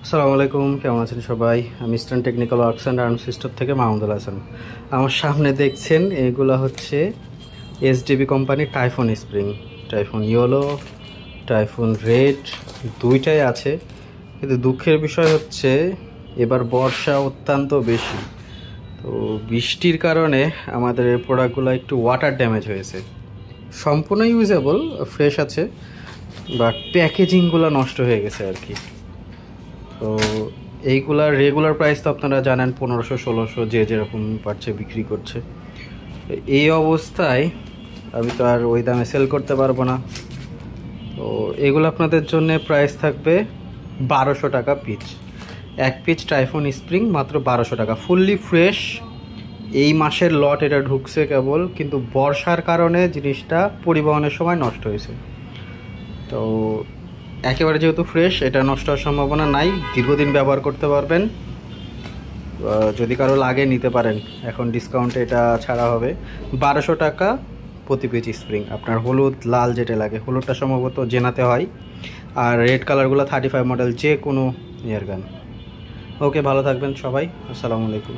আসসালামু আলাইকুম, কেমন আছেন সবাই? আমি eastern technical works and arm system থেকে মাহমুদুল হাসান। আমার সামনে দেখছেন এগুলো হচ্ছে SDB company typhoon spring. Typhoon yellow, typhoon red দুইটাই আছে, কিন্তু দুঃখের বিষয় হচ্ছে এবার বর্ষা অত্যন্ত বেশি। তো বৃষ্টির কারণে আমাদের এই প্রোডাক্টগুলো একটু ওয়াটার ড্যামেজ হয়েছে। সম্পূর্ণ ইউজেবল, ফ্রেশ আছে, বাট প্যাকেজিংগুলো নষ্ট হয়ে গেছে আর কি। তো এইগুলার রেগুলার প্রাইস তো আপনারা জানেন 1500-1600, যে যেরকম পারছে বিক্রি করছে। তো এই অবস্থায় আমি তো আর ওই দামে সেল করতে পারবো না। তো এগুলো আপনাদের জন্য প্রাইস থাকবে 1200 টাকা পিচ। এক পিচ টাইফুন স্প্রিং মাত্র 1200 টাকা, ফুললি ফ্রেশ। এই মাসের লট এটা ঢুকছে কেবল, কিন্তু বর্ষার কারণে জিনিসটা পরিবহনের সময় নষ্ট হয়েছে। তো একেবারে যেহেতু ফ্রেশ, এটা নষ্ট হওয়ার সম্ভাবনা নাই, দীর্ঘদিন ব্যবহার করতে পারবেন। যদি কারো লাগে নিতে পারেন। এখন ডিসকাউন্টে এটা ছাড়া হবে 1200 টাকা প্রতি পিস স্প্রিং। আপনার হলুদ লাল যেটা লাগে, হলুদটা সম্ভবত জেনাতে হয়, আর রেড কালারগুলো 35 মডেল যে কোনো ইয়ার গান। ওকে, ভালো থাকবেন সবাই, আসসালামু আলাইকুম।